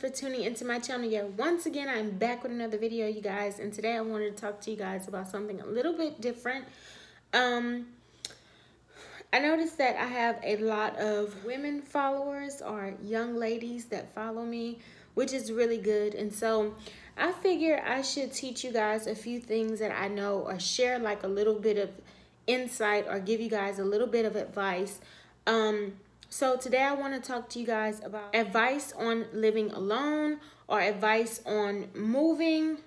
for tuning into my channel. Yeah, once again, I'm back with another video, you guys. And today I wanted to talk to you guys about something a little bit different. I noticed that I have a lot of women followers or young ladies that follow me, which is really good. And so I figure I should teach you guys a few things that I know, or share like a little bit of insight, or give you guys a little bit of advice. So today I want to talk to you guys about advice on living alone, or advice on moving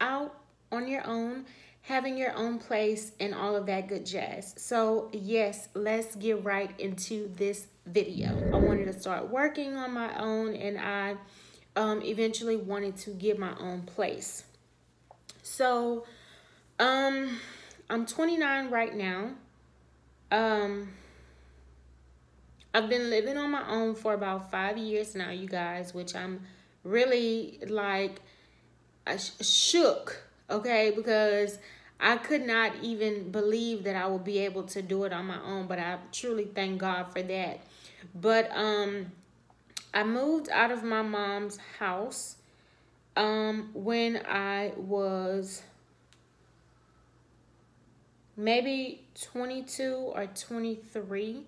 out on your own, having your own place, and all of that good jazz. So yes, let's get right into this video. I wanted to start working on my own, and I eventually wanted to get my own place. So I'm 29 right now. I've been living on my own for about 5 years now, you guys, which I'm really like shook, okay, because I could not even believe that I would be able to do it on my own, but I truly thank God for that. But I moved out of my mom's house when I was maybe 22 or 23.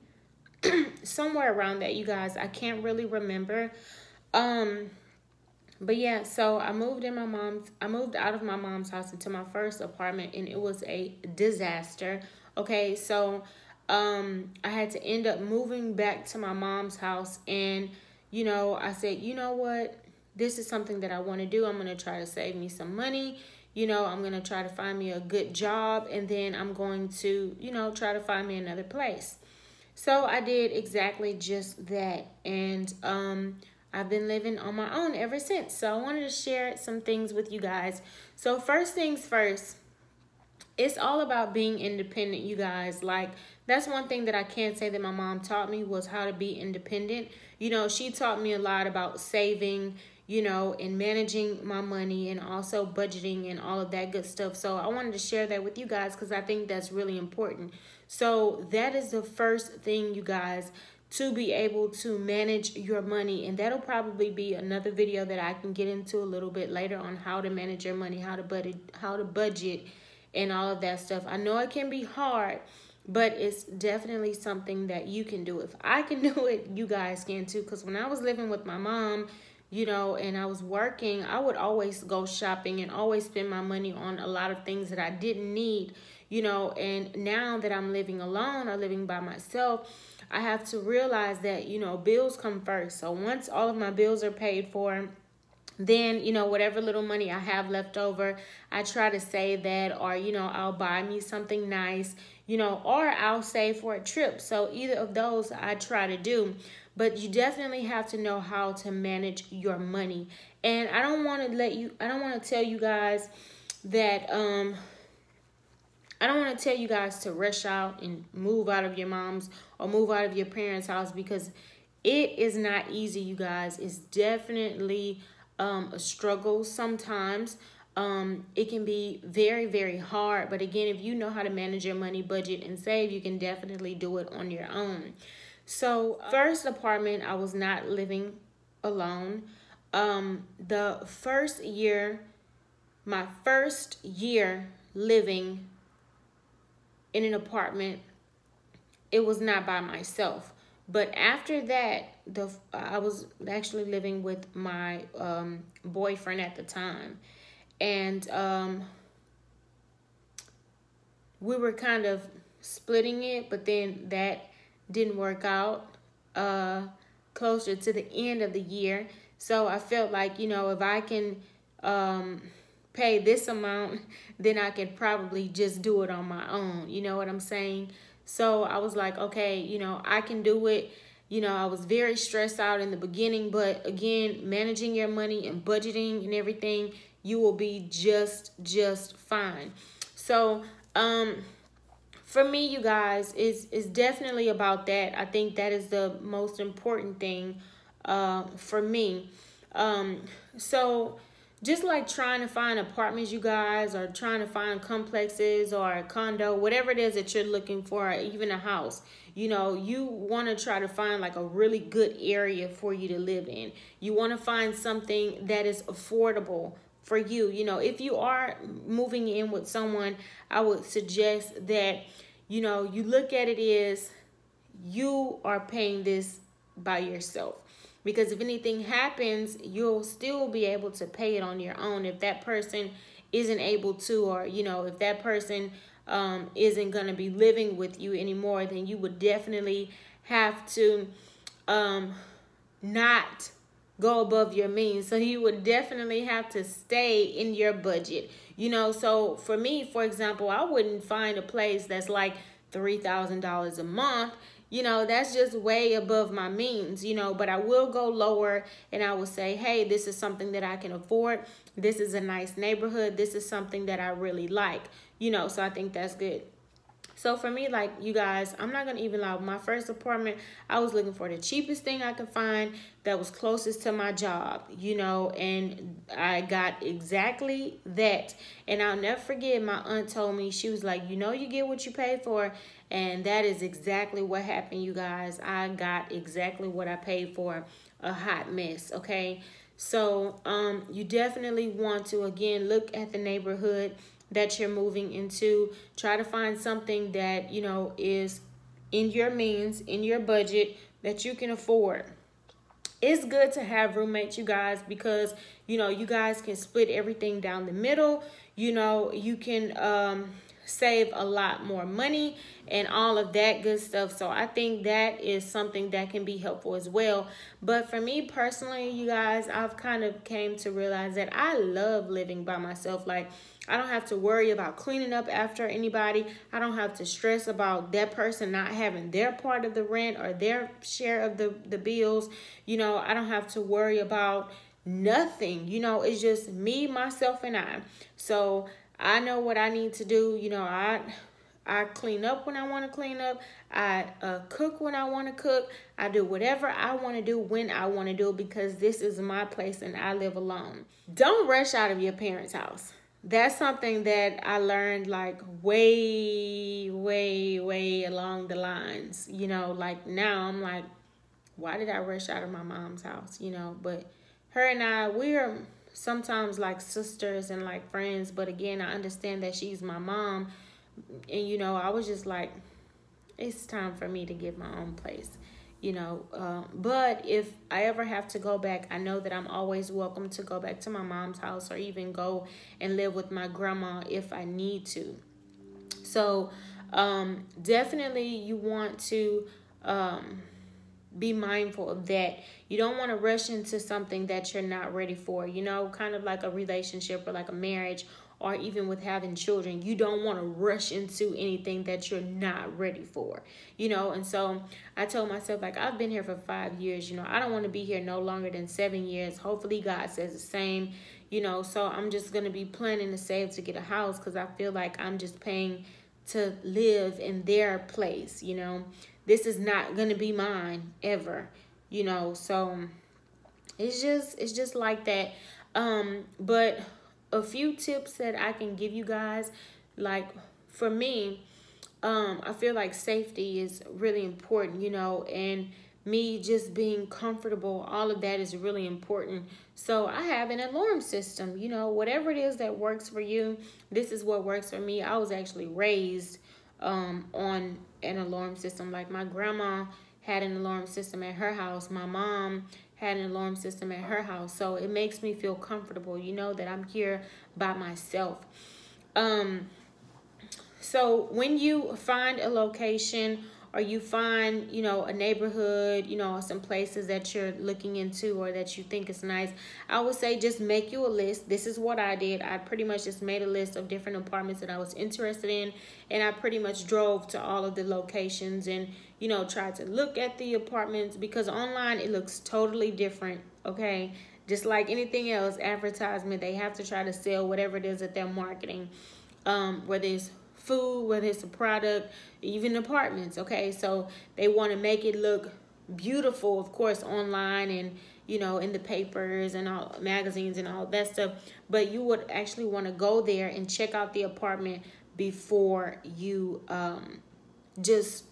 Somewhere around that, you guys. I can't really remember. But yeah, so I moved out of my mom's house into my first apartment, and it was a disaster. Okay, so I had to end up moving back to my mom's house, and you know, I said, you know what? This is something that I want to do. I'm going to try to save me some money. You know, I'm going to try to find me a good job, and then I'm going to, you know, try to find me another place. So I did exactly just that, and I've been living on my own ever since. So I wanted to share some things with you guys. So first things first, it's all about being independent, you guys. Like, that's one thing that I can say that my mom taught me, was how to be independent. You know, she taught me a lot about saving, you know, and managing my money, and also budgeting and all of that good stuff. So I wanted to share that with you guys because I think that's really important. So that is the first thing, you guys, to be able to manage your money. And that'll probably be another video that I can get into a little bit later on how to manage your money, how to budget and all of that stuff. I know it can be hard, but it's definitely something that you can do. If I can do it, you guys can too. Because when I was living with my mom, you know, and I was working, I would always go shopping and always spend my money on a lot of things that I didn't need, you know. And now that I'm living alone or living by myself, I have to realize that, you know, bills come first. So once all of my bills are paid for, then, you know, whatever little money I have left over, I try to save that, or, you know, I'll buy me something nice, you know, or I'll save for a trip. So either of those I try to do. But you definitely have to know how to manage your money. And I don't want to tell you guys that, I don't want to tell you guys to rush out and move out of your mom's or move out of your parents' house, because it is not easy, you guys. It's definitely a struggle sometimes. It can be very, very hard. But again, if you know how to manage your money, budget, and save, you can definitely do it on your own. So first apartment, I was not living alone. The first year, my first year living in an apartment, it was not by myself. But after that, I was actually living with my boyfriend at the time. And we were kind of splitting it, but then that didn't work out closer to the end of the year. So I felt like, you know, if I can pay this amount, then I could probably just do it on my own. You know what I'm saying? So I was like, okay, you know, I can do it. You know, I was very stressed out in the beginning, but again, managing your money and budgeting and everything, you will be just fine. So for me, you guys, is definitely about that. I think that is the most important thing for me. So just like trying to find apartments, you guys, or trying to find complexes or a condo, whatever it is that you're looking for, or even a house, you know, you want to try to find like a really good area for you to live in. You want to find something that is affordable for you. You know, if you are moving in with someone, I would suggest that, you know, you look at it as you are paying this by yourself. Because if anything happens, you'll still be able to pay it on your own. If that person isn't able to, or, you know, if that person isn't going to be living with you anymore, then you would definitely have to not go above your means. So you would definitely have to stay in your budget. You know, so for me, for example, I wouldn't find a place that's like $3,000 a month. You know, that's just way above my means, you know, but I will go lower and I will say, hey, this is something that I can afford. This is a nice neighborhood. This is something that I really like, you know, so I think that's good. So for me, like, you guys, I'm not going to even lie. My first apartment, I was looking for the cheapest thing I could find that was closest to my job, you know, and I got exactly that. And I'll never forget, my aunt told me, she was like, you know, you get what you pay for. And that is exactly what happened, you guys. I got exactly what I paid for, a hot mess, okay? So you definitely want to, again, look at the neighborhood that you're moving into. Try to find something that, you know, is in your means, in your budget, that you can afford. It's good to have roommates, you guys, because, you know, you guys can split everything down the middle. You know, you can save a lot more money and all of that good stuff. So I think that is something that can be helpful as well. But for me personally, you guys, I've kind of came to realize that I love living by myself. Like, I don't have to worry about cleaning up after anybody. I don't have to stress about that person not having their part of the rent or their share of the bills. You know, I don't have to worry about nothing. You know, it's just me, myself, and I. So I know what I need to do. You know, I clean up when I want to clean up. I cook when I want to cook. I do whatever I want to do when I want to do it, because this is my place and I live alone. Don't rush out of your parents' house. That's something that I learned like way along the lines. You know, like now I'm like, why did I rush out of my mom's house? You know, but her and I, we are sometimes like sisters and like friends. But again, I understand that she's my mom. And, you know, I was just like, it's time for me to get my own place, you know. But if I ever have to go back, I know that I'm always welcome to go back to my mom's house, or even go and live with my grandma if I need to. So definitely you want to be mindful of that. You don't want to rush into something that you're not ready for, you know, kind of like a relationship or like a marriage, or even with having children. You don't want to rush into anything that you're not ready for, you know. And so I told myself, like, I've been here for 5 years, you know, I don't want to be here no longer than 7 years. Hopefully God says the same, you know. So I'm just going to be planning to save to get a house, because I feel like I'm just paying to live in their place, you know. This is not going to be mine ever, you know. So it's just like that. But a few tips that I can give you guys, like for me, I feel like safety is really important, you know, and me just being comfortable, all of that is really important. So I have an alarm system, you know, whatever it is that works for you. This is what works for me. I was actually raised on an alarm system. Like, my grandma had an alarm system at her house. My mom had an alarm system at her house. So it makes me feel comfortable, you know, that I'm here by myself. So when you find a location, or you find, you know, a neighborhood, you know, some places that you're looking into or that you think is nice, I would say just make you a list. This is what I did. I pretty much just made a list of different apartments that I was interested in, and I pretty much drove to all of the locations and, you know, tried to look at the apartments, because online it looks totally different, okay? Just like anything else, advertisement, they have to try to sell whatever it is that they're marketing, whether it's food, whether it's a product, even apartments, okay? So they want to make it look beautiful, of course, online, and you know, in the papers and all magazines and all that stuff. But you would actually want to go there and check out the apartment before you just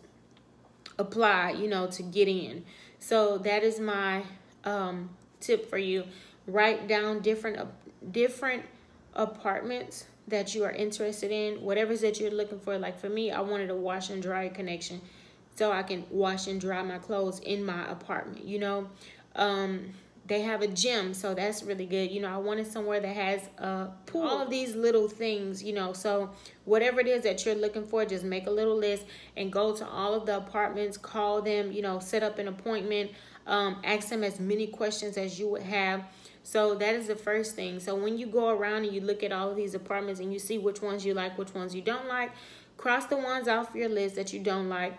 apply, you know, to get in. So that is my tip for you. Write down different apartments that you are interested in, whatever it is that you're looking for. Like for me, I wanted a wash and dry connection so I can wash and dry my clothes in my apartment, you know. They have a gym, so that's really good. You know, I wanted somewhere that has a pool. All of these little things, you know. So whatever it is that you're looking for, just make a little list and go to all of the apartments, call them, you know, set up an appointment, ask them as many questions as you would have. So that is the first thing. So when you go around and you look at all of these apartments and you see which ones you like, which ones you don't like, cross the ones off your list that you don't like.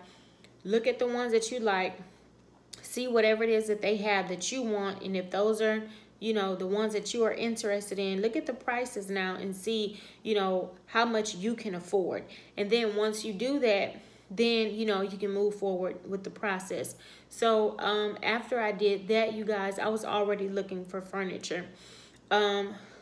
Look at the ones that you like. See whatever it is that they have that you want. And if those are, you know, the ones that you are interested in, look at the prices now and see, you know, how much you can afford. And then once you do that, then, you know, you can move forward with the process. So after I did that, you guys, I was already looking for furniture.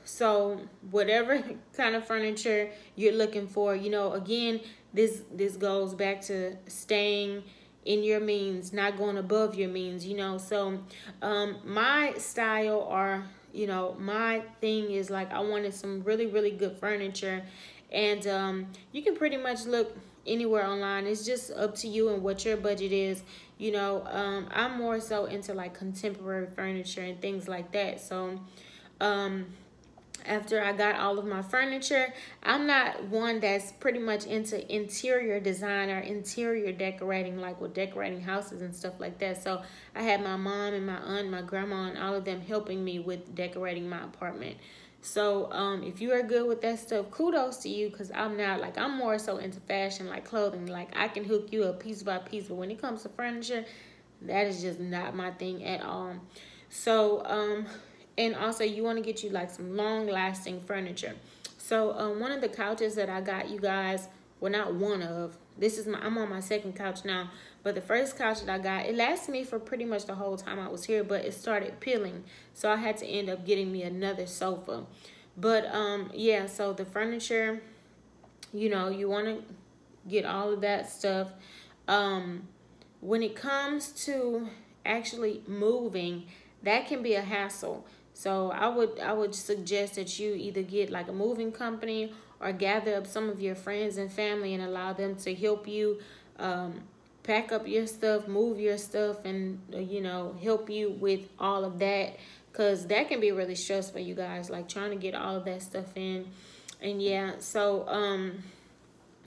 So whatever kind of furniture you're looking for, you know, again, this goes back to staying in your means, not going above your means, you know. So my style, or, you know, my thing is like I wanted some really, really good furniture. And you can pretty much look anywhere online. It's just up to you and what your budget is. You know, I'm more so into like contemporary furniture and things like that. So after I got all of my furniture, I'm not one that's pretty much into interior design or interior decorating, like with decorating houses and stuff like that. So I had my mom and my aunt, my grandma, and all of them helping me with decorating my apartment. So if you are good with that stuff, kudos to you, because I'm not. Like, I'm more so into fashion, like clothing. Like, I can hook you up piece by piece, but when it comes to furniture, that is just not my thing at all. So and also you want to get you like some long-lasting furniture. So one of the couches that I got, you guys, well, not one of, this is I'm on my second couch now, but the first couch that I got, it lasted me for pretty much the whole time I was here, but it started peeling, so I had to end up getting me another sofa. But yeah, so the furniture, you know, you want to get all of that stuff. When it comes to actually moving, that can be a hassle. So I would suggest that you either get like a moving company or gather up some of your friends and family and allow them to help you pack up your stuff, move your stuff, and, you know, help you with all of that, because that can be really stressful, you guys, like trying to get all of that stuff in. And yeah, so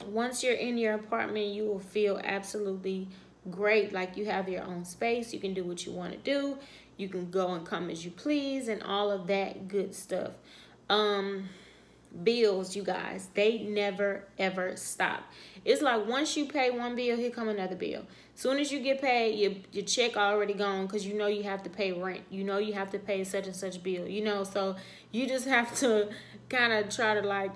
once you're in your apartment, you will feel absolutely great. Like, you have your own space, you can do what you want to do, you can go and come as you please, and all of that good stuff. Bills, you guys, they never ever stop. It's like once you pay one bill, here come another bill. Soon as you get paid, your check already gone, because you know you have to pay rent, you know you have to pay such and such bill, you know. So you just have to kind of try to like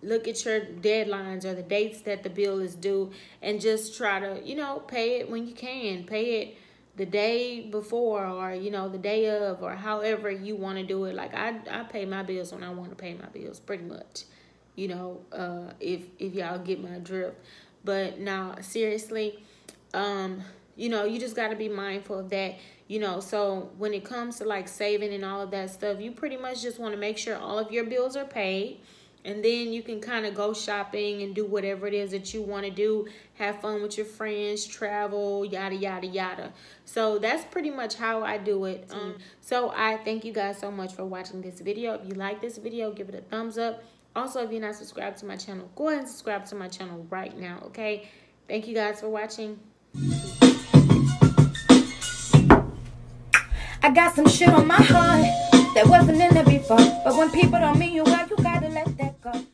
look at your deadlines or the dates that the bill is due, and just try to, you know, pay it when you can. Pay it the day before, or, you know, the day of, or however you want to do it. Like, I pay my bills when I want to pay my bills, pretty much, you know, if y'all get my drift. But now, seriously, you know, you just got to be mindful of that, you know. So when it comes to like saving and all of that stuff, you pretty much just want to make sure all of your bills are paid. And then you can kind of go shopping and do whatever it is that you want to do. Have fun with your friends, travel, yada, yada, yada. So that's pretty much how I do it. So I thank you guys so much for watching this video. If you like this video, give it a thumbs up. Also, if you're not subscribed to my channel, go ahead and subscribe to my channel right now, okay? Thank you guys for watching. I got some shit on my heart that wasn't in there before. But when people don't mean you well, you gotta let that go.